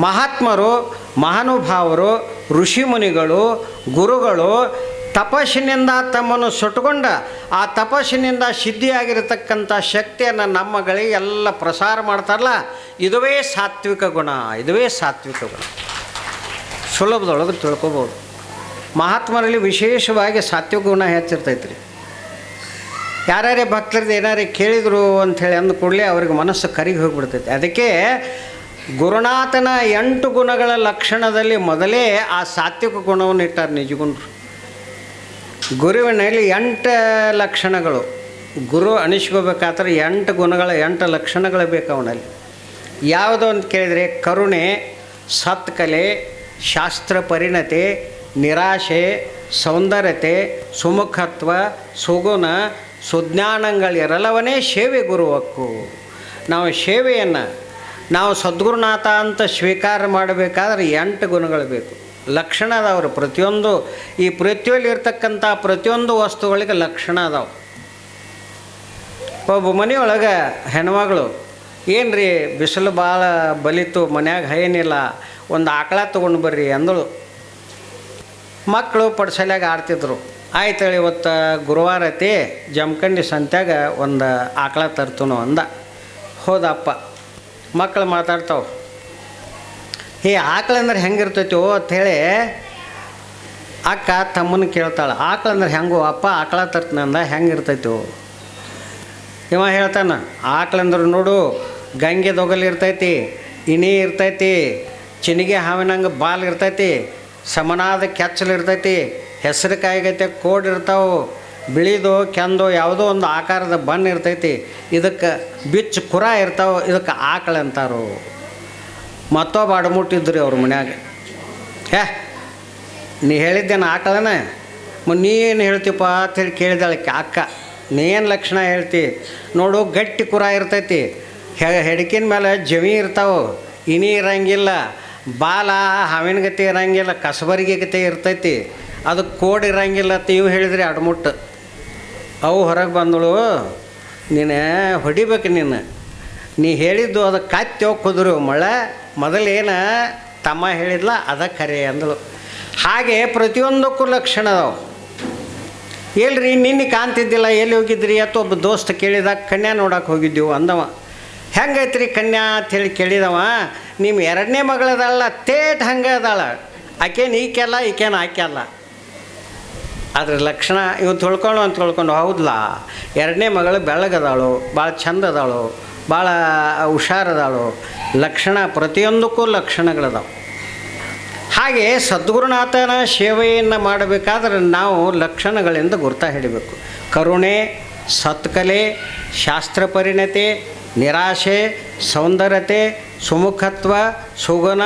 ಮಹಾತ್ಮರು, ಮಹಾನುಭಾವರು, ಋಷಿಮುನಿಗಳು, ಗುರುಗಳು ತಪಸ್ಸಿನಿಂದ ತಮ್ಮನ್ನು ಸುಟ್ಟುಕೊಂಡ ಆ ತಪಸ್ಸಿನಿಂದ ಸಿದ್ಧಿಯಾಗಿರತಕ್ಕಂಥ ಶಕ್ತಿಯನ್ನು ನಮ್ಮಗಳಿಗೆ ಎಲ್ಲ ಪ್ರಸಾರ ಮಾಡ್ತಾರಲ್ಲ, ಇದುವೇ ಸಾತ್ವಿಕ ಗುಣ. ಇದುವೇ ಸಾತ್ವಿಕ ಗುಣ. ಸುಲಭದೊಳಗೆ ತಿಳ್ಕೊಬೋದು. ಮಹಾತ್ಮರಲ್ಲಿ ವಿಶೇಷವಾಗಿ ಸಾತ್ವಿಕ ಗುಣ ಹೆಚ್ಚಿರ್ತೈತೆ ರೀ. ಯಾರ್ಯಾರೇ ಭಕ್ತರದ್ದು ಏನಾರೇ ಕೇಳಿದರು ಅಂಥೇಳಿ ಅಂದ ಕೂಡಲೇ ಅವ್ರಿಗೆ ಮನಸ್ಸು ಕರಿಗೆ ಹೋಗಿಬಿಡ್ತೈತೆ. ಅದಕ್ಕೆ ಗುರುನಾಥನ 8 ಗುಣಗಳ ಲಕ್ಷಣದಲ್ಲಿ ಮೊದಲೇ ಆ ಸಾತ್ವಿಕ ಗುಣವನ್ನು ಇಟ್ಟಾರೆ ನಿಜಗುಣರು. ಗುರುವಿನಲ್ಲಿ 8 ಲಕ್ಷಣಗಳು. ಗುರು ಅನಿಸ್ಕೋಬೇಕಾದ್ರೆ 8 ಗುಣಗಳ 8 ಲಕ್ಷಣಗಳು ಬೇಕು ಅವನಲ್ಲಿ. ಯಾವುದು ಅಂತ ಕೇಳಿದರೆ ಕರುಣೆ, ಸತ್ಕಲೆ, ಶಾಸ್ತ್ರ ಪರಿಣತೆ, ನಿರಾಶೆ, ಸೌಂದರ್ಯತೆ, ಸುಮುಖತ್ವ, ಸುಗುಣ, ಸುಜ್ಞಾನಗಳಿರಲವನೇ ಸೇವೆ ಗುರುವಕ್ಕು. ನಾವು ಸೇವೆಯನ್ನು ನಾವು ಸದ್ಗುರುನಾಥ ಅಂತ ಸ್ವೀಕಾರ ಮಾಡಬೇಕಾದ್ರೆ 8 ಗುಣಗಳು ಬೇಕು. ಲಕ್ಷಣ ಅದಾವ್ರಿ ಪ್ರತಿಯೊಂದು. ಈ ಪೃಥ್ವಿಯಲ್ಲಿ ಇರ್ತಕ್ಕಂಥ ಪ್ರತಿಯೊಂದು ವಸ್ತುಗಳಿಗೆ ಲಕ್ಷಣ ಅದಾವೆ. ಒಬ್ಬ ಮನೆಯೊಳಗೆ ಹೆಣ್ಮಗಳು, ಏನು ರೀ ಬಿಸಿಲು ಭಾಳ ಬಲಿತು, ಮನ್ಯಾಗ ಏನಿಲ್ಲ, ಒಂದು ಆಕಳ ತೊಗೊಂಡು ಬರ್ರಿ ಅಂದಳು. ಮಕ್ಕಳು ಪಡ್ಸಲ್ಯಾಗ ಆಡ್ತಿದ್ರು. ಆಯ್ತು ಇವತ್ತು ಗುರುವಾರ ಐತಿ, ಜಮಖಂಡಿ ಸಂತ್ಯಾಗ ಒಂದು ಆಕಳ ತರ್ತನು ಅಂದ. ಹೋದಪ್ಪ. ಮಕ್ಕಳು ಮಾತಾಡ್ತಾವೆ, ಆಕಳಂದ್ರೆ ಹೆಂಗಿರ್ತೈತೋ ಅಂಥೇಳಿ ಅಕ್ಕ ತಮ್ಮನ ಕೇಳ್ತಾಳೆ. ಆಕಳಂದ್ರೆ ಹೆಂಗೋ ಅಪ್ಪ, ಆಕಳ ತರ್ತನಂದ ಹೆಂಗಿರ್ತೈತೋ? ಇವ ಹೇಳ್ತಾನೆ, ಆಕಳಂದ್ರೆ ನೋಡು ಗಂಗೆ ದೊಗಲ್ ಇರ್ತೈತಿ, ಇಣಿ ಇರ್ತೈತಿ, ಚಿನಿಗೆ ಹಾವಿನಂಗೆ ಬಾಲ್ ಇರ್ತೈತಿ, ಸಮನಾದ ಕೆಚ್ಚಲು ಇರ್ತೈತಿ, ಹೆಸರು ಕಾಯಿಗೈತೆ ಕೋಡ್ ಇರ್ತಾವೆ, ಬಿಳಿದು ಕೆಂದು ಯಾವುದೋ ಒಂದು ಆಕಾರದ ಬಣ್ಣ ಇರ್ತೈತಿ, ಇದಕ್ಕೆ ಬಿಚ್ಚು ಕುರ ಇರ್ತಾವೆ, ಇದಕ್ಕೆ ಆಕಳ ಅಂತಾರೋ. ಮತ್ತೊಬ್ಬ ಅಡಮುಟ್ಟಿದ್ರಿ ಅವ್ರ ಮನ್ಯಾಗ. ನೀ ಹೇಳಿದ್ದೇನೆ ಆಕಳನ, ನೀ ಏನು ಹೇಳ್ತೀಪ್ಪ ಅಂತೇಳಿ ಕೇಳಿದಾಳೆ ಅಕ್ಕ. ನೀ ಏನು ಲಕ್ಷಣ ಹೇಳ್ತಿ? ನೋಡು ಗಟ್ಟಿ ಕುರ ಇರ್ತೈತಿ, ಹೆಡಕಿನ ಮೇಲೆ ಜಮಿ ಇರ್ತಾವೆ, ಇನಿ ಇರಂಗಿಲ್ಲ, ಬಾಲ ಹಾವಿನ ಗತಿ ಇರಂಗಿಲ್ಲ, ಕಸಬರಿಗೆ ಗತಿ ಇರ್ತೈತಿ, ಅದಕ್ಕೆ ಕೋಡ್ ಇರಂಗಿಲ್ಲ ಅಂತ ಇವು ಹೇಳಿದ್ರಿ ಅಡಮುಟ್ಟು. ಅವು ಹೊರಗೆ ಬಂದಳು, ನೀನು ಹೊಡಿಬೇಕು, ನೀ ಹೇಳಿದ್ದು ಅದಕ್ಕೆ ಕತ್ತಿ ಹೋಗಿ ಕುದುರು ಮಳೆ ಮೊದಲೇನು ತಮ್ಮ ಹೇಳಿದ್ಲ ಅದ ಖರೆ ಅಂದಳು. ಹಾಗೆ ಪ್ರತಿಯೊಂದಕ್ಕೂ ಲಕ್ಷಣ ಅದಾವೆ. ಎಲ್ರಿ ನಿನ್ನೆ ಕಾಣ್ತಿದ್ದಿಲ್ಲ, ಎಲ್ಲಿ ಹೋಗಿದ್ರಿ ಅಂತ ಒಬ್ಬ ದೋಸ್ತ ಕೇಳಿದಾಗ ಕನ್ಯಾ ನೋಡಕ್ಕೆ ಹೋಗಿದ್ದೀವಿ ಅಂದವ. ಹೆಂಗೈತ್ರಿ ಕನ್ಯಾ ಅಂಥೇಳಿ ಕೇಳಿದವ. ನಿಮ್ಮ 2ನೇ ಮಗಳದಲ್ಲ, ತೇಟ್ ಹಂಗೆ ಅದಾಳ, ಆಕೇನು ಈಕೆಲ್ಲ ಈಕೇನು ಆಕೆಲ್ಲ. ಅದ್ರ ಲಕ್ಷಣ ಇವು ತಿಳ್ಕೊಂಡು ಹೌದಲ್ಲ, 2ನೇ ಮಗಳು ಬೆಳಗದಾಳು, ಭಾಳ ಚಂದ ಅದಾಳು, ಭಾಳ ಹುಷಾರದಾಳು. ಲಕ್ಷಣ ಪ್ರತಿಯೊಂದಕ್ಕೂ ಲಕ್ಷಣಗಳದಾವೆ. ಹಾಗೆ ಸದ್ಗುರುನಾಥನ ಸೇವೆಯನ್ನು ಮಾಡಬೇಕಾದ್ರೆ ನಾವು ಲಕ್ಷಣಗಳಿಂದ ಗುರ್ತಾ ಹಿಡಿಬೇಕು. ಕರುಣೆ, ಸತ್ಕಲೆ, ಶಾಸ್ತ್ರ ಪರಿಣತೆ, ನಿರಾಶೆ, ಸೌಂದರ್ಯತೆ, ಸುಮುಖತ್ವ, ಸುಗುಣ,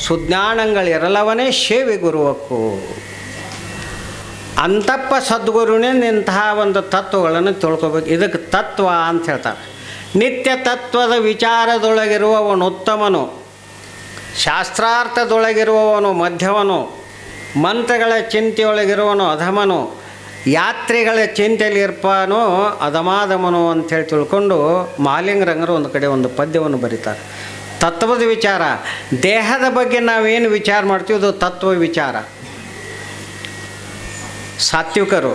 ಸುಜ್ಞಾನಗಳಿರಲವನೇ ಸೇವೆ ಗುರುವಕ್ಕು. ಅಂತಪ್ಪ ಸದ್ಗುರುವಿನಿಂದ ಇಂತಹ ಒಂದು ತತ್ವಗಳನ್ನು ತಿಳ್ಕೊಬೇಕು. ಇದಕ್ಕೆ ತತ್ವ ಅಂತ ಹೇಳ್ತಾರೆ. ನಿತ್ಯ ತತ್ವದ ವಿಚಾರದೊಳಗಿರುವವನು ಉತ್ತಮನು, ಶಾಸ್ತ್ರಾರ್ಥದೊಳಗಿರುವವನು ಮಧ್ಯವನು, ಮಂತ್ರಗಳ ಚಿಂತೆಯೊಳಗಿರುವವನು ಅಧಮನು, ಯಾತ್ರೆಗಳ ಚಿಂತೆಯಲ್ಲಿರ್ಪಾನೋ ಅಧಮಾಧಮನು ಅಂಥೇಳಿ ತಿಳ್ಕೊಂಡು ಮಹಾಲಿಂಗರಂಗರು ಒಂದು ಕಡೆ ಒಂದು ಪದ್ಯವನ್ನು ಬರೀತಾರೆ. ತತ್ವದ ವಿಚಾರ, ದೇಹದ ಬಗ್ಗೆ ನಾವೇನು ವಿಚಾರ ಮಾಡ್ತೀವಿ ಅದು ತತ್ವ ವಿಚಾರ. ಸಾತ್ವಿಕರು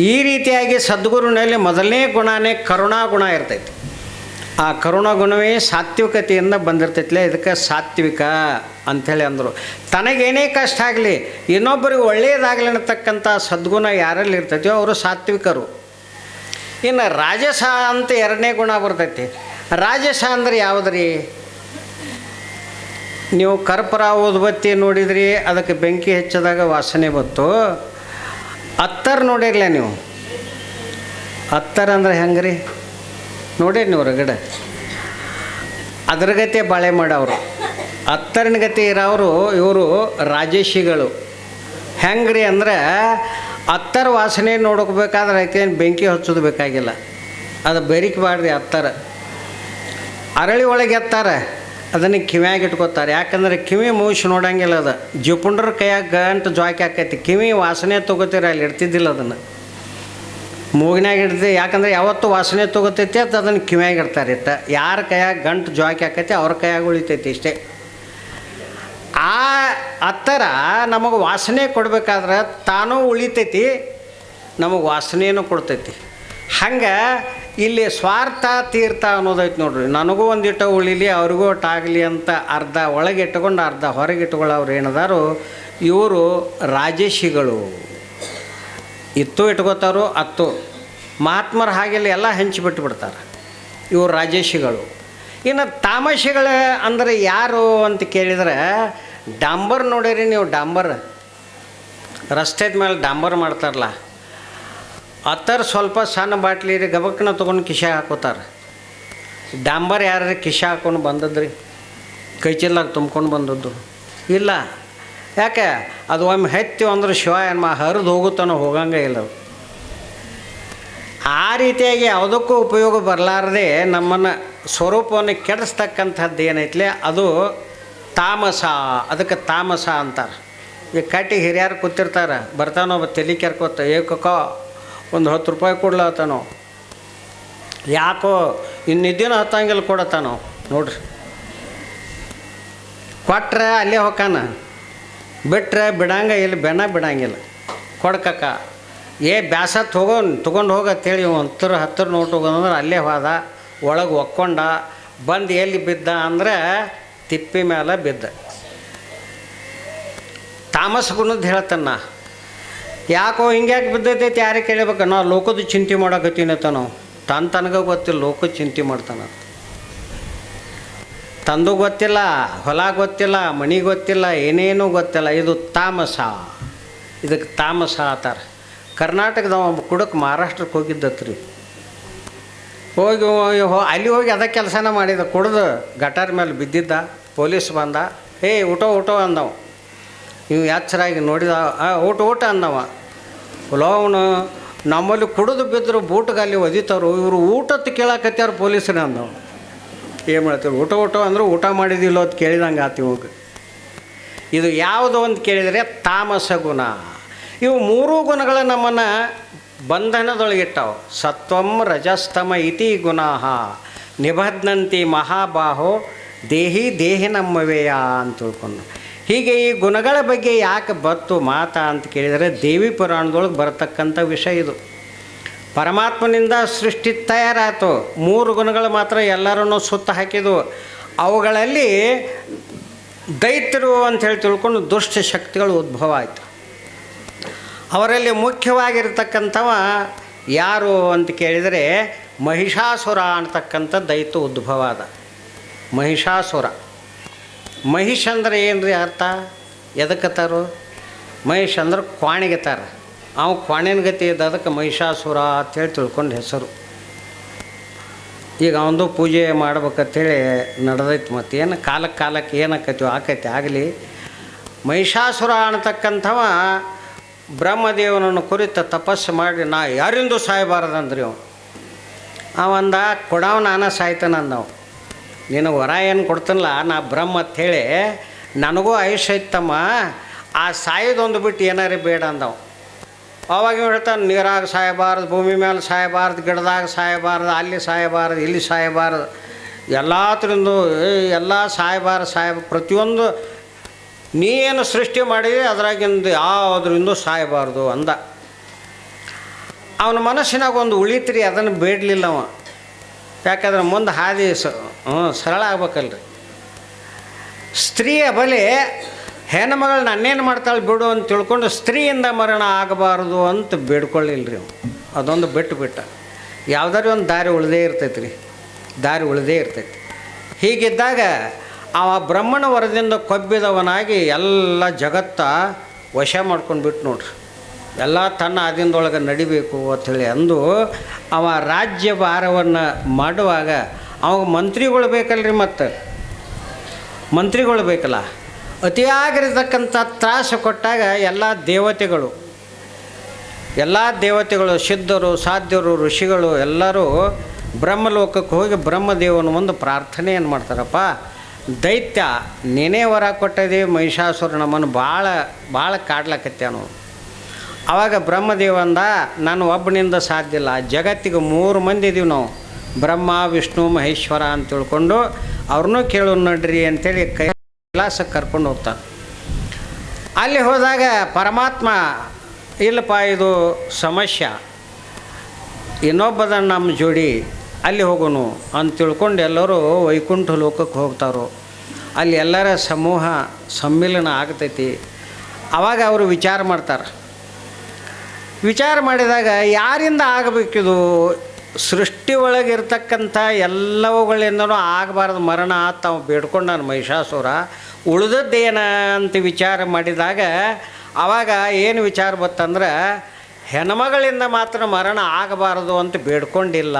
ಈ ರೀತಿಯಾಗಿ ಸದ್ಗುರುನಲ್ಲಿ ಮೊದಲನೇ ಗುಣನೇ ಕರುಣಾ ಗುಣ ಇರ್ತೈತಿ. ಆ ಕರುಣಾ ಗುಣವೇ ಸಾತ್ವಿಕತೆಯಿಂದ ಬಂದಿರ್ತೈತಿಲ್ಲ, ಇದಕ್ಕೆ ಸಾತ್ವಿಕ ಅಂಥೇಳಿ ಅಂದರು. ತನಗೇನೇ ಕಷ್ಟ ಆಗಲಿ ಇನ್ನೊಬ್ಬರಿಗೆ ಒಳ್ಳೆಯದಾಗಲಿ ಅನ್ನತಕ್ಕಂಥ ಸದ್ಗುಣ ಯಾರಲ್ಲಿ ಇರ್ತೈತಿಯೋ ಅವರು ಸಾತ್ವಿಕರು. ಇನ್ನು ರಾಜಸ ಅಂತ 2ನೇ ಗುಣ ಬರ್ತೈತಿ. ರಾಜಸ ಅಂದ್ರೆ ಯಾವುದ್ರಿ? ನೀವು ಕರ್ಪೂರ ಊದುಬತ್ತಿ ನೋಡಿದ್ರಿ, ಅದಕ್ಕೆ ಬೆಂಕಿ ಹೆಚ್ಚಿದಾಗ ವಾಸನೆ ಬಂತು. ಅತ್ತರ್ ನೋಡಿರ್ಲ ನೀವು? ಅತ್ತರ್ ಅಂದ್ರೆ ಹೆಂಗೆ ರೀ? ನೋಡಿರಿ ನೀವು ಹೊರಗಡೆ, ಅದ್ರ ಗತೆ ಬಾಳೆ ಮಾಡವ್ರು. ಅತ್ತರಿನ ಗತಿ ಇರೋರು ಇವರು ರಾಜೇಶಿಗಳು. ಹೆಂಗ್ರಿ ಅಂದ್ರೆ ಅತ್ತರ ವಾಸನೆ ನೋಡ್ಕೋಬೇಕಾದ್ರೆ ಯಾಕೆನು ಬೆಂಕಿ ಹಚ್ಚೋದು ಬೇಕಾಗಿಲ್ಲ, ಅದು ಬೆರಿಕೆ ಬಾಡ್ರಿ. ಅತ್ತರ ಅರಳಿ ಒಳಗೆ ಎತ್ತಾರೆ, ಅದನ್ನು ಕಿವ್ಯಾಗ ಇಟ್ಕೋತಾರೆ. ಯಾಕಂದ್ರೆ ಕಿವಿ ಮೂಸಿ ನೋಡಂಗಿಲ್ಲ, ಅದು ಜಿಪುಂಡ್ರ ಕೈಯಾಗ ಗಂಟು ಜಾಕಿ ಹಾಕೈತಿ. ಕಿವಿ ವಾಸನೆ ತೊಗೋತೀರ, ಅಲ್ಲಿ ಇಡ್ತಿದ್ದಿಲ್ಲ, ಅದನ್ನು ಮೂಗಿನಾಗ ಇಡ್ತಿ. ಯಾಕಂದ್ರೆ ಯಾವತ್ತೂ ವಾಸನೆ ತೊಗೋತೈತಿ ಅಂತ ಅದನ್ನು ಕಿವ್ಯಾಗ ಇಡ್ತಾರೆ. ಯಾರ ಕೈಯಾಗ ಗಂಟು ಜಾಕಿ ಹಾಕೈತಿ ಅವ್ರ ಕೈಯಾಗ ಉಳಿತೈತಿ ಇಷ್ಟೇ. ಆ ಅತ್ತರ ನಮಗೆ ವಾಸನೆ ಕೊಡ್ಬೇಕಾದ್ರೆ ತಾನೂ ಉಳಿತೈತಿ, ನಮಗೆ ವಾಸನೆಯನ್ನು ಕೊಡ್ತೈತಿ. ಹಂಗೆ ಇಲ್ಲಿ ಸ್ವಾರ್ಥ ತೀರ್ಥ ಅನ್ನೋದೈತೆ ನೋಡ್ರಿ. ನನಗೂ ಒಂದಿಟ್ಟು ಉಳಿಲಿ ಅವ್ರಿಗೂ ಒಟ್ಟಾಗಲಿ ಅಂತ ಅರ್ಧ ಒಳಗೆ ಇಟ್ಕೊಂಡು ಅರ್ಧ ಹೊರಗೆ ಇಟ್ಕೊಳ್ಳೋರು ಏನದಾರು ಇವರು ರಾಜೇಶಿಗಳು. ಇತ್ತು ಇಟ್ಕೋತಾರೋ ಅತ್ತು. ಮಹಾತ್ಮರು ಹಾಗೆಲ್ಲ ಎಲ್ಲ ಹಂಚಿಬಿಟ್ಟು ಇವರು ರಾಜೇಶಿಗಳು. ಇನ್ನು ತಾಮಸಿಗಳ ಅಂದರೆ ಯಾರು ಅಂತ ಕೇಳಿದರೆ, ಡಾಂಬರ್ ನೋಡಿರಿ ನೀವು, ಡಾಂಬರ್ ರಸ್ತೆದ ಮೇಲೆ ಡಾಂಬರ್ ಮಾಡ್ತಾರಲ್ಲ, ಅತ್ತರ ಸ್ವಲ್ಪ ಸಣ್ಣ ಬಾಟ್ಲಿ ರೀ ಗಬಕ್ಕನ ತೊಗೊಂಡು ಕಿಶೆ ಹಾಕೋತಾರೆ. ಡಾಂಬರ್ ಯಾರು ಕಿಶೆ ಹಾಕೊಂಡು ಬಂದದ್ರಿ, ಕೈ ಚೀಲಾಗ ತುಂಬ್ಕೊಂಡು ಬಂದದ್ದು ಇಲ್ಲ. ಯಾಕೆ ಅದು ಒಮ್ಮೆ ಹೆತ್ತೀವಿ ಅಂದ್ರೆ ಶಿವ ಏನು ಹರಿದು ಹೋಗುತ್ತಾನೋ, ಹೋಗಂಗೆ ಇಲ್ಲ. ಆ ರೀತಿಯಾಗಿ ಯಾವುದಕ್ಕೂ ಉಪಯೋಗ ಬರಲಾರದೆ ನಮ್ಮನ್ನು ಸ್ವರೂಪವನ್ನು ಕೆಡಿಸ್ತಕ್ಕಂಥದ್ದು ಏನೈತ್ಲೆ ಅದು ತಾಮಸ. ಅದಕ್ಕೆ ತಾಮಸ ಅಂತಾರೆ. ಈಗ ಕಟ್ಟಿಗೆ ಹಿರಿಯರು ಕೂತಿರ್ತಾರೆ, ಬರ್ತಾನೋ ತಲೆ ಕೆರ್ಕೋತ, ಏಕಕ್ಕೋ ಒಂದು 10 ರೂಪಾಯಿ ಕೊಡ್ಲತ್ತಾನೋ, ಯಾಕೋ ಇನ್ನಿದ್ದೀನೋ ಹತ್ತಂಗಿಲ್ಲ ಕೊಡತ್ತಾನೋ ನೋಡ್ರಿ. ಕೊಟ್ರೆ ಅಲ್ಲೇ ಹೊಕ್ಕಾನ, ಬಿಟ್ರೆ ಬಿಡಂಗ ಇಲ್ಲ, ಬೆನ್ನ ಬಿಡಂಗಿಲ್ಲ. ಕೊಡ್ಕಕ್ಕ ಬ್ಯಾಸತ್ ತೊಗೊಂಡು ಹೋಗತ್ತೇಳಿ ಹತ್ತಿರ ನೋಟ್ ಹೋಗೋದಂದ್ರೆ ಅಲ್ಲೇ ಹೋದ, ಒಳಗೆ ಒಕ್ಕೊಂಡ ಬಂದು ಎಲ್ಲಿ ಬಿದ್ದ ಅಂದರೆ ತಿಪ್ಪಿ ಮೇಲೆ ಬಿದ್ದ. ತಾಮಸ ಗುಣದ್ದು ಹೇಳ್ತಾನ. ಯಾಕೋ ಹಿಂಗ್ಯಾಕೆ ಬಿದ್ದೈತೆ ಯಾರಿಗೆ ಕೇಳಬೇಕು, ನಾವು ಲೋಕದ ಚಿಂತೆ ಮಾಡೋಕತ್ತೀನತ್ತ. ನಾವು ತನಗೆ ಗೊತ್ತಿಲ್ಲ, ಲೋಕದ ಚಿಂತೆ ಮಾಡ್ತಾನ. ತಂದು ಗೊತ್ತಿಲ್ಲ, ಹೊಲ ಗೊತ್ತಿಲ್ಲ, ಮನೆ ಗೊತ್ತಿಲ್ಲ, ಏನೇನೂ ಗೊತ್ತಿಲ್ಲ. ಇದು ತಾಮಸ. ಇದಕ್ಕೆ ತಾಮಸ ಆತಾರೆ. ಕರ್ನಾಟಕದ ಒಬ್ಬ ಕುಡಕ್ಕೆ ಮಹಾರಾಷ್ಟ್ರಕ್ಕೆ ಹೋಗಿದ್ದತ್ರಿ. ಹೋಗಿ ಅಲ್ಲಿ ಹೋಗಿ ಅದ ಕೆಲಸನ ಮಾಡಿದ. ಕುಡ್ದು ಗಟಾರ ಮೇಲೆ ಬಿದ್ದಿದ್ದ. ಪೊಲೀಸ್ ಬಂದ, ಊಟ ಅಂದವ. ನೀವು ಎಚ್ಚರಾಗಿ ನೋಡಿದ, ಊಟ ಅಂದವ. ಅವನು ನಮ್ಮಲ್ಲಿ ಕುಡಿದು ಬಿದ್ದರು, ಬೂಟ್ಗಲ್ಲಿ ಒದಿತಾರು. ಇವರು ಊಟತ್ತು ಕೇಳಕತ್ಯಾರ ಪೊಲೀಸರೇ ಅಂದವ. ಏನು ಮಾಡ್ತೀವಿ, ಊಟ ಅಂದ್ರೆ ಊಟ ಮಾಡಿದಿಲ್ಲೋ ಅಂತ ಕೇಳಿದಂಗೆ ಆತಿ ಹೋಗಿ. ಇದು ಯಾವುದು ಅಂತ ಕೇಳಿದರೆ ತಾಮಸ ಗುಣ. ಇವು 3 ಗುಣಗಳು ನಮ್ಮನ್ನು ಬಂಧನದೊಳಗಿಟ್ಟಾವು. ಸತ್ವಂ ರಜಸ್ತಮ ಇತಿ ಗುಣಾಃ ನಿಬಧ್ನಂತಿ ಮಹಾಬಾಹೋ ದೇಹಿ ನಮ್ಮವೇಯ ಅಂತ ತಿಳ್ಕೊಂಡು. ಹೀಗೆ ಈ ಗುಣಗಳ ಬಗ್ಗೆ ಯಾಕೆ ಬತ್ತು ಮಾತಾ ಅಂತ ಕೇಳಿದರೆ, ದೇವಿ ಪುರಾಣದೊಳಗೆ ಬರತಕ್ಕಂಥ ವಿಷಯ ಇದು. ಪರಮಾತ್ಮನಿಂದ ಸೃಷ್ಟಿ ತಯಾರಾಯಿತು. 3 ಗುಣಗಳು ಮಾತ್ರ ಎಲ್ಲರನ್ನೂ ಸುತ್ತ ಹಾಕಿದ್ವು. ಅವುಗಳಲ್ಲಿ ದೈತ್ಯರು ಅಂಥೇಳಿ ತಿಳ್ಕೊಂಡು ದುಷ್ಟ ಶಕ್ತಿಗಳು ಉದ್ಭವ ಆಯಿತು. ಅವರಲ್ಲಿ ಮುಖ್ಯವಾಗಿರ್ತಕ್ಕಂಥವ ಯಾರು ಅಂತ ಕೇಳಿದರೆ ಮಹಿಷಾಸುರ ಅಂತಕ್ಕಂಥ ದೈತ್ಯ ಉದ್ಭವ ಆದ. ಮಹಿಷಾಸುರ. ಮಹಿಷ್ ಅಂದ್ರೆ ಏನು ರೀ ಅರ್ಥ? ಎದಕ್ಕತ್ತಾರು? ಮಹಿಷ್ ಅಂದ್ರೆ ಕ್ವಾಣಿಗೆತ್ತಾರ. ಅವು ಕ್ವಾಣಿನ ಗತಿ ಇದ್ದ, ಅದಕ್ಕೆ ಮಹಿಷಾಸುರ ಅಂತೇಳಿ ತಿಳ್ಕೊಂಡು ಹೆಸರು. ಈಗ ಅವನದು ಪೂಜೆ ಮಾಡ್ಬೇಕಂತೇಳಿ ನಡೆದೈತಿ. ಮತ್ತು ಏನು ಕಾಲಕ್ಕೆ ಏನಾಕೈತಿ ಆಕೈತಿ ಆಗಲಿ. ಮಹಿಷಾಸುರ ಅನ್ನತಕ್ಕಂಥವ ಬ್ರಹ್ಮದೇವನನ್ನು ಕುರಿತ ತಪಸ್ಸು ಮಾಡಿ, ನಾ ಯಾರಿಂದೂ ಸಾಯಬಾರದಂದ್ರಿ ಅವಂದ. ಕೊಡವ ನಾನ ಸಾಯ್ತಾನಂದವು. ನಿನಗೆ ವರ ಏನು ಕೊಡ್ತಾನಲ್ಲ, ನಾ ಬ್ರಹ್ಮ ಅಂಥೇಳಿ ನನಗೂ ಆಯುಷ್ಯ ಇತ್ತಮ್ಮ, ಆ ಸಾಯೋದೊಂದು ಬಿಟ್ಟು ಏನಾರು ಬೇಡ ಅಂದವು. ಅವಾಗ ಹೇಳ್ತಾನೆ, ನೀರಾಗ ಸಾಯಬಾರ್ದು, ಭೂಮಿ ಮೇಲೆ ಸಾಯಬಾರ್ದು, ಗಿಡದಾಗ ಸಾಯಬಾರ್ದು, ಅಲ್ಲಿ ಸಾಯಬಾರ್ದು, ಇಲ್ಲಿ ಸಾಯಬಾರ್ದು, ಎಲ್ಲಾದ್ರಿಂದ ಎಲ್ಲ ಸಾಯಬಾರ್ದು. ಪ್ರತಿಯೊಂದು ನೀ ಏನು ಸೃಷ್ಟಿ ಮಾಡಿದೆ ಅದರಾಗಿಂದು ಯಾವುದರಿಂದ ಸಾಯಬಾರ್ದು ಅಂದ. ಅವನ ಮನಸ್ಸಿನಾಗ ಒಂದು ಉಳಿತ್ರಿ, ಅದನ್ನು ಬೇಡಲಿಲ್ಲ ಅವ. ಯಾಕಂದ್ರೆ ಮುಂದೆ ಹಾದಿ ಸರಳ ಆಗ್ಬೇಕಲ್ರಿ. ಸ್ತ್ರೀಯ ಬಲೆ ಹೆಣ್ಣು ಮಗಳು ನನ್ನೇನು ಮಾಡ್ತಾಳೆ ಬಿಡು ಅಂತ ತಿಳ್ಕೊಂಡು ಸ್ತ್ರೀಯಿಂದ ಮರಣ ಆಗಬಾರ್ದು ಅಂತ ಬೇಡ್ಕೊಳ್ಳಿಲ್ರಿ ಅವ. ಅದೊಂದು ಬಿಟ್ಟ ಯಾವುದಾದ್ರು ಒಂದು ದಾರಿ ಉಳಿದೇ ಇರ್ತೈತಿ. ಹೀಗಿದ್ದಾಗ ಅವ ಬ್ರಹ್ಮಣ ವರದಿಂದ ಕೊಬ್ಬಿದವನಾಗಿ ಎಲ್ಲ ಜಗತ್ತ ವಶ ಮಾಡ್ಕೊಂಡು ಬಿಟ್ಟು ನೋಡ್ರಿ. ಎಲ್ಲ ತನ್ನ ಆದಿಂದೊಳಗೆ ನಡಿಬೇಕು ಅಂಥೇಳಿ ಅಂದು ಅವ ರಾಜ್ಯ ಭಾರವನ್ನು ಮಾಡುವಾಗ ಅವಾಗ ಮಂತ್ರಿಗಳು ಬೇಕಲ್ರಿ. ಮತ್ತು ಮಂತ್ರಿಗಳು ಬೇಕಲ್ಲ. ಅತಿಯಾಗಿರತಕ್ಕಂಥ ತ್ರಾಸು ಕೊಟ್ಟಾಗ ಎಲ್ಲ ದೇವತೆಗಳು ಸಿದ್ಧರು, ಸಾಧ್ಯರು, ಋಷಿಗಳು ಎಲ್ಲರೂ ಬ್ರಹ್ಮಲೋಕಕ್ಕೆ ಹೋಗಿ ಬ್ರಹ್ಮದೇವನ ಮುಂದೆ ಪ್ರಾರ್ಥನೆಯನ್ನು ಮಾಡ್ತಾರಪ್ಪ, ದೈತ್ಯ ನೀನೇ ವರ ಕೊಟ್ಟಿದೆ, ಮಹಿಷಾಸುರ ನಮ್ಮನ್ನು ಭಾಳ ಕಾಡ್ಲಕತ್ಯಾನು. ಆವಾಗ ಬ್ರಹ್ಮದೇವಂದ, ನಾನು ಒಬ್ಬನಿಂದ ಸಾಧ್ಯ ಇಲ್ಲ, ಜಗತ್ತಿಗೆ 3 ಮಂದಿ ಇದೀವಿ ನಾವು, ಬ್ರಹ್ಮ ವಿಷ್ಣು ಮಹೇಶ್ವರ ಅಂತ ತಿಳ್ಕೊಂಡು ಅವ್ರನ್ನೂ ಕೇಳು ನಡ್ರಿ ಅಂಥೇಳಿ ಕೈಲಾಸಕ್ಕೆ ಕರ್ಕೊಂಡು ಹೋಗ್ತಾನೆ. ಅಲ್ಲಿ ಹೋದಾಗ ಪರಮಾತ್ಮ ಇಲ್ಲಪ್ಪ ಇದು ಸಮಸ್ಯೆ, ಇನ್ನೊಬ್ಬದ ನಮ್ಮ ಜೋಡಿ ಅಲ್ಲಿ ಹೋಗೋನು ಅಂತ ತಿಳ್ಕೊಂಡು ಎಲ್ಲರೂ ವೈಕುಂಠ ಲೋಕಕ್ಕೆ ಹೋಗ್ತಾರೋ. ಅಲ್ಲಿ ಎಲ್ಲರ ಸಮೂಹ ಸಮ್ಮಿಲನ ಆಗ್ತೈತಿ. ಆವಾಗ ಅವರು ವಿಚಾರ ಮಾಡ್ತಾರೆ. ವಿಚಾರ ಮಾಡಿದಾಗ ಯಾರಿಂದ ಆಗಬೇಕಿದು? ಸೃಷ್ಟಿ ಒಳಗಿರ್ತಕ್ಕಂಥ ಎಲ್ಲವುಗಳಿಂದನೂ ಆಗಬಾರ್ದು ಮರಣ ಅಂತ ಅವ ಬೇಡ್ಕೊಂಡಾನ ಮಹಿಷಾಸುರ. ಉಳಿದದ್ದೇನ ಅಂತ ವಿಚಾರ ಮಾಡಿದಾಗ ಆವಾಗ ಏನು ವಿಚಾರ ಬತ್ತಂದ್ರೆ, ಹೆಣ್ಮಗಳಿಂದ ಮಾತ್ರ ಮರಣ ಆಗಬಾರದು ಅಂತ ಬೇಡ್ಕೊಂಡಿಲ್ಲ.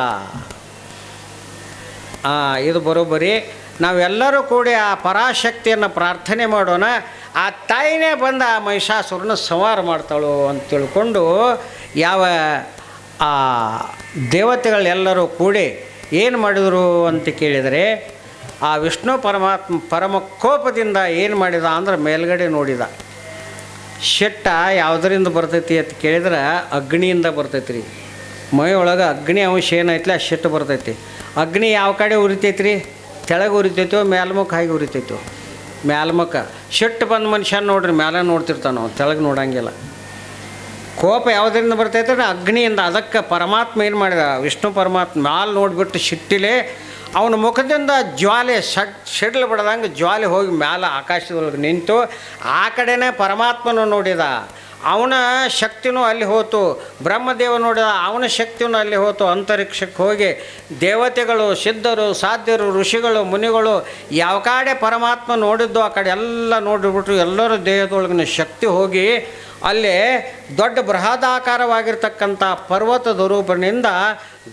ಇದು ಬರೋಬ್ಬರಿ. ನಾವೆಲ್ಲರೂ ಕೂಡಿ ಆ ಪರಾಶಕ್ತಿಯನ್ನು ಪ್ರಾರ್ಥನೆ ಮಾಡೋಣ. ಆ ತಾಯಿನೇ ಬಂದು ಆ ಮಹಿಷಾಸುರನ ಸಂಹಾರ ಮಾಡ್ತಾಳು ಅಂತ ತಿಳ್ಕೊಂಡು ಯಾವ ಆ ದೇವತೆಗಳೆಲ್ಲರೂ ಕೂಡಿ ಏನು ಮಾಡಿದರು ಅಂತ ಕೇಳಿದರೆ, ಆ ವಿಷ್ಣು ಪರಮ ಕೋಪದಿಂದ ಏನು ಮಾಡಿದ ಅಂದ್ರೆ ಮೇಲ್ಗಡೆ ನೋಡಿದ. ಶೆಟ್ಟ ಯಾವುದರಿಂದ ಬರ್ತೈತಿ ಅಂತ ಕೇಳಿದ್ರೆ ಅಗ್ನಿಯಿಂದ ಬರ್ತೈತಿ ರೀ. ಮೈ ಒಳಗೆ ಅಗ್ನಿ ಅಂಶ ಏನೈತಿಲ್ಲ ಆ ಶೆಟ್ಟು ಬರ್ತೈತಿ. ಅಗ್ನಿ ಯಾವ ಕಡೆ ಉರಿತೈತಿ ರೀ? ಕೆಳಗೆ ಉರಿತೈತೋ ಮೇಲ್ಮುಖ ಹಾಗೆ ಉರಿತೈತೋ? ಮೇಲ್ಮುಖ. ಶೆಟ್ಟು ಬಂದ ಮನುಷ್ಯ ನೋಡ್ರಿ ಮೇಲೆ ನೋಡ್ತಿರ್ತಾನೆ, ನಾವು ತೆಳಗೆ ನೋಡಂಗಿಲ್ಲ. ಕೋಪ ಯಾವುದರಿಂದ ಬರ್ತೈತೆ? ಅಗ್ನಿಯಿಂದ. ಅದಕ್ಕೆ ಪರಮಾತ್ಮ ಏನು ಮಾಡಿದ, ವಿಷ್ಣು ಪರಮಾತ್ಮ ಮ್ಯಾಲೆ ನೋಡಿಬಿಟ್ಟು ಶಿಟ್ಟಿಲೆ ಅವನ ಮುಖದಿಂದ ಜ್ವಾಲೆ ಶೆಡ್ಲು ಬಿಡ್ದಂಗೆ ಜ್ವಾಲೆ ಹೋಗಿ ಮ್ಯಾಲೆ ಆಕಾಶದೊಳಗೆ ನಿಂತು ಆ ಕಡೆನೇ ಪರಮಾತ್ಮನು ನೋಡಿದ. ಅವನ ಶಕ್ತಿನೂ ಅಲ್ಲಿ ಹೋತು. ಬ್ರಹ್ಮದೇವ ನೋಡಿದ, ಅವನ ಶಕ್ತಿನೂ ಅಲ್ಲಿ ಹೋತು. ಅಂತರಿಕ್ಷಕ್ಕೆ ಹೋಗಿ ದೇವತೆಗಳು, ಸಿದ್ಧರು, ಸಾಧ್ಯರು, ಋಷಿಗಳು, ಮುನಿಗಳು ಯಾವ ಕಡೆ ಪರಮಾತ್ಮ ನೋಡಿದ್ದು ಆ ಕಡೆ ಎಲ್ಲ ನೋಡಿಬಿಟ್ರು. ಎಲ್ಲರ ದೇಹದೊಳಗಿನ ಶಕ್ತಿ ಹೋಗಿ ಅಲ್ಲೇ ದೊಡ್ಡ ಬೃಹದಾಕಾರವಾಗಿರ್ತಕ್ಕಂಥ ಪರ್ವತದ ರೂಪದಿಂದ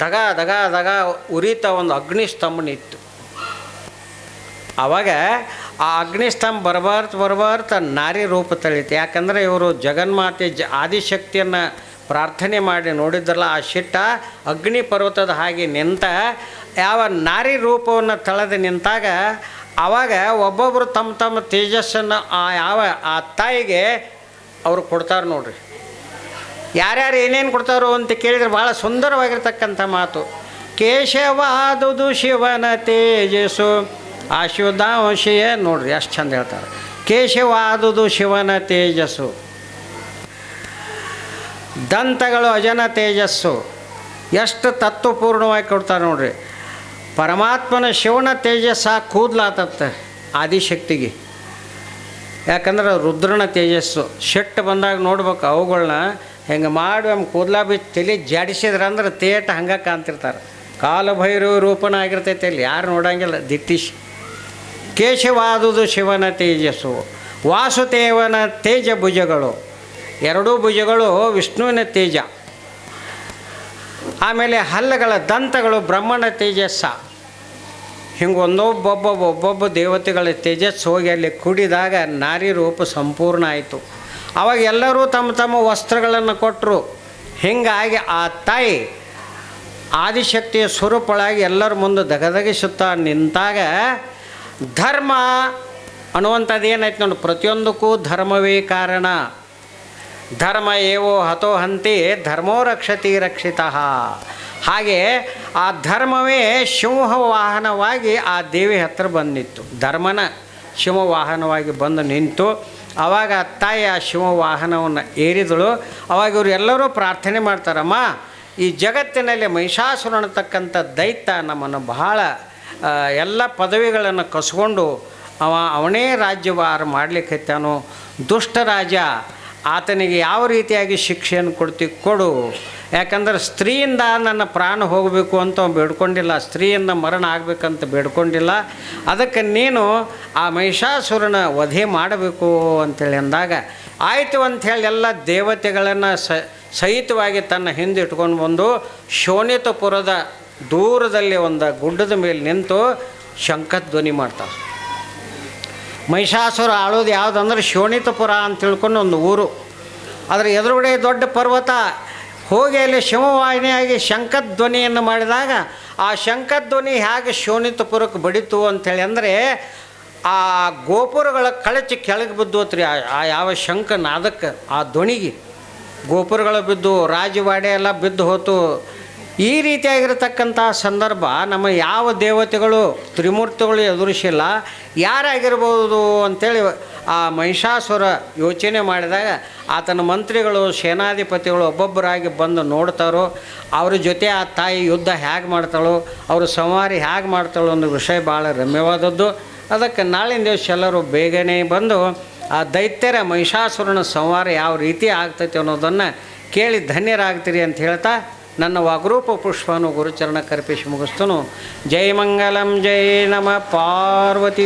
ದಗ ದಗ ದಗ ಉರಿತ ಒಂದು ಅಗ್ನಿಸ್ತಂಭ ನಿಂತು. ಆವಾಗ ಆ ಅಗ್ನಿಸ್ತಂಭ ಬರಬಾರ್ತ ನಾರಿ ರೂಪ ತಳೀತು. ಯಾಕಂದರೆ ಇವರು ಜಗನ್ಮಾತೆ ಆದಿಶಕ್ತಿಯನ್ನು ಪ್ರಾರ್ಥನೆ ಮಾಡಿ ನೋಡಿದ್ರಲ್ಲ, ಆ ಶಿಟ್ಟ ಅಗ್ನಿ ಪರ್ವತದ ಹಾಗೆ ನಿಂತ ಯಾವ ನಾರಿ ರೂಪವನ್ನು ತಳೆದು ನಿಂತಾಗ ಆವಾಗ ಒಬ್ಬೊಬ್ಬರು ತಮ್ಮ ತಮ್ಮ ತೇಜಸ್ಸನ್ನು ಆ ತಾಯಿಗೆ ಅವರು ಕೊಡ್ತಾರೆ ನೋಡ್ರಿ. ಯಾರ್ಯಾರು ಏನೇನು ಕೊಡ್ತಾರೋ ಅಂತ ಕೇಳಿದರೆ ಭಾಳ ಸುಂದರವಾಗಿರ್ತಕ್ಕಂಥ ಮಾತು. ಕೇಶವಾದುದು ಶಿವನ ತೇಜಸ್ಸು ಅಶುದ್ಧಾಂಶಿಯೇ ನೋಡ್ರಿ, ಅಷ್ಟು ಚಂದ ಹೇಳ್ತಾರೆ. ಕೇಶವಾದುದು ಶಿವನ ತೇಜಸ್ಸು, ದಂತಗಳು ಅಜನ ತೇಜಸ್ಸು. ಎಷ್ಟು ತತ್ವಪೂರ್ಣವಾಗಿ ಕೊಡ್ತಾರೆ ನೋಡ್ರಿ. ಪರಮಾತ್ಮನ ಶಿವನ ತೇಜಸ್ಸು ಕೂದಲಾತತ್ತೆ ಆದಿಶಕ್ತಿಗೆ. ಯಾಕಂದ್ರೆ ರುದ್ರನ ತೇಜಸ್ಸು ಶೆಟ್ಟು ಬಂದಾಗ ನೋಡ್ಬೇಕು ಅವುಗಳನ್ನ ಹೆಂಗೆ ಮಾಡಿ ಕೂದಲ ಬಿಚ್ಚಿ ತಲೆ ಜಾಡಿಸಿದ್ರೆ ಅಂದ್ರೆ ತೇಟ ಹಂಗೆ ಕಾಣ್ತಿರ್ತಾರೆ. ಕಾಲಭೈರವ ರೂಪನ ಆಗಿರ್ತೈತೆ ಅಲ್ಲಿ, ಯಾರು ನೋಡಂಗಿಲ್ಲ ದಿಟ್ಟಿಸಿ. ಕೇಶವಾದುದು ಶಿವನ ತೇಜಸ್ಸು, ವಾಸುದೇವನ ತೇಜ ಭುಜಗಳು, ಎರಡೂ ಭುಜಗಳು ವಿಷ್ಣುವಿನ ತೇಜ. ಆಮೇಲೆ ಹಲ್ಲಗಳ ದಂತಗಳು ಬ್ರಹ್ಮನ ತೇಜಸ್ಸ. ಹಿಂಗೆ ಒಬ್ಬೊಬ್ಬ ದೇವತೆಗಳ ತೇಜಸ್ಸು ಹೋಗಿ ಅಲ್ಲಿ ಕುಡಿದಾಗ ನಾರಿ ರೂಪ ಸಂಪೂರ್ಣ ಆಯಿತು. ಆವಾಗ ಎಲ್ಲರೂ ತಮ್ಮ ತಮ್ಮ ವಸ್ತ್ರಗಳನ್ನು ಕೊಟ್ಟರು. ಹೀಗಾಗಿ ಆ ತಾಯಿ ಆದಿಶಕ್ತಿಯ ಸ್ವರೂಪಳಾಗಿ ಎಲ್ಲರ ಮುಂದೆ ದಗದಗಿಸುತ್ತಾ ನಿಂತಾಗ ಧರ್ಮ ಅನ್ನುವಂಥದ್ದು ಏನಾಯ್ತು ನೋಡಿ. ಪ್ರತಿಯೊಂದಕ್ಕೂ ಧರ್ಮವೇ ಕಾರಣ. ಧರ್ಮ ಏವೋ ಹತೋ ಹಂತಿ ಧರ್ಮೋ ರಕ್ಷತಿ ರಕ್ಷಿತಃ. ಹಾಗೆ ಆ ಧರ್ಮವೇ ಸಿಂಹವಾಹನವಾಗಿ ಆ ದೇವಿ ಹತ್ತಿರ ಬಂದಿತ್ತು. ಧರ್ಮನ ಸಿಂಹವಾಹನವಾಗಿ ಬಂದು ನಿಂತು ಆವಾಗ ತಾಯಿ ಆ ಸಿಂಹವಾಹನವನ್ನು ಏರಿದಳು. ಅವಾಗ ಇವರು ಎಲ್ಲರೂ ಪ್ರಾರ್ಥನೆ ಮಾಡ್ತಾರಮ್ಮ, ಈ ಜಗತ್ತಿನಲ್ಲಿ ಮಹಿಷಾಸುರ ಅನ್ನತಕ್ಕಂಥ ದೈತ್ಯ ನಮ್ಮನ್ನು ಬಹಳ ಎಲ್ಲ ಪದವಿಗಳನ್ನು ಕಸ್ಕೊಂಡು ಅವನೇ ರಾಜ್ಯಭಾರ ಮಾಡಲಿಕ್ಕತ್ತಾನೋ. ದುಷ್ಟ ರಾಜ, ಆತನಿಗೆ ಯಾವ ರೀತಿಯಾಗಿ ಶಿಕ್ಷೆಯನ್ನು ಕೊಡು. ಯಾಕಂದ್ರೆ ಸ್ತ್ರೀಯಿಂದ ನನ್ನ ಪ್ರಾಣ ಹೋಗಬೇಕು ಅಂತ ಬೇಡ್ಕೊಂಡಿಲ್ಲ, ಸ್ತ್ರೀಯಿಂದ ಮರಣ ಆಗಬೇಕಂತ ಬೇಡ್ಕೊಂಡಿಲ್ಲ. ಅದಕ್ಕೆ ನೀನು ಆ ಮಹಿಷಾಸುರನ ವಧೆ ಮಾಡಬೇಕು ಅಂಥೇಳಿ ಅಂದಾಗ ಆಯಿತು ಅಂಥೇಳಿ ಎಲ್ಲ ದೇವತೆಗಳನ್ನು ಸಹಿತವಾಗಿ ತನ್ನ ಹಿಂದೆ ಇಟ್ಕೊಂಡು ಬಂದು ಶೋಣಿತಪುರದ ದೂರದಲ್ಲಿ ಒಂದು ಗುಡ್ಡದ ಮೇಲೆ ನಿಂತು ಶಂಖಧ್ವನಿ ಮಾಡ್ತಾರೆ. ಮಹಿಷಾಸುರ ಆಳೋದು ಯಾವುದಂದ್ರೆ ಶೋಣಿತಪುರ ಅಂತ ತಿಳ್ಕೊಂಡು ಒಂದು ಊರು. ಅದರ ಎದುರುಗಡೆ ದೊಡ್ಡ ಪರ್ವತ. ಹೋಗಿ ಅಲ್ಲಿ ಶಿವವಾಹಿನಿಯಾಗಿ ಶಂಖಧ್ವನಿಯನ್ನು ಮಾಡಿದಾಗ ಆ ಶಂಖಧ್ವನಿ ಹೇಗೆ ಶೋಣಿತಪುರಕ್ಕೆ ಬಡಿತು ಅಂಥೇಳಿ ಅಂದರೆ ಆ ಗೋಪುರಗಳ ಕಳಚಿ ಕೆಳಗೆ ಬಿದ್ದೋತ್ರಿ. ಆ ಯಾವ ಶಂಖ ನಾದಕ್ಕೆ ಆ ಧ್ವನಿಗೆ ಗೋಪುರಗಳು ಬಿದ್ದು ರಾಜವಾಡೆ ಎಲ್ಲ ಬಿದ್ದು ಹೋತು. ಈ ರೀತಿಯಾಗಿರತಕ್ಕಂಥ ಸಂದರ್ಭ ನಮ್ಮ ಯಾವ ದೇವತೆಗಳು ತ್ರಿಮೂರ್ತಿಗಳು ಎದುರಿಸಿಲ್ಲ, ಯಾರಾಗಿರ್ಬೋದು ಅಂಥೇಳಿ ಆ ಮಹಿಷಾಸುರ ಯೋಚನೆ ಮಾಡಿದಾಗ ಆತನ ಮಂತ್ರಿಗಳು ಸೇನಾಧಿಪತಿಗಳು ಒಬ್ಬೊಬ್ಬರಾಗಿ ಬಂದು ನೋಡ್ತಾರೋ, ಅವ್ರ ಜೊತೆ ಆ ತಾಯಿ ಯುದ್ಧ ಹೇಗೆ ಮಾಡ್ತಾಳೋ, ಅವರು ಸಂಹಾರ ಹೇಗೆ ಮಾಡ್ತಾಳೋ ಅನ್ನೋ ವಿಷಯ ಭಾಳ ರಮ್ಯವಾದದ್ದು. ಅದಕ್ಕೆ ನಾಳಿನ ದಿವಸ ಎಲ್ಲರೂ ಬೇಗನೆ ಬಂದು ಆ ದೈತ್ಯರ ಮಹಿಷಾಸುರನ ಸಂಹಾರ ಯಾವ ರೀತಿ ಆಗ್ತೈತೆ ಅನ್ನೋದನ್ನು ಕೇಳಿ ಧನ್ಯರಾಗ್ತೀರಿ ಅಂತ ಹೇಳ್ತಾ ನನ್ನ ವಾಗ್ರೂಪ ಪುಷ್ಪನು ಗುರುಚರಣ ಕರ್ಪಿಸಿ ಮುಗಿಸ್ತನು. ಜೈ ಮಂಗಲಂ ಜೈ ನಮ ಪಾರ್ವತಿ.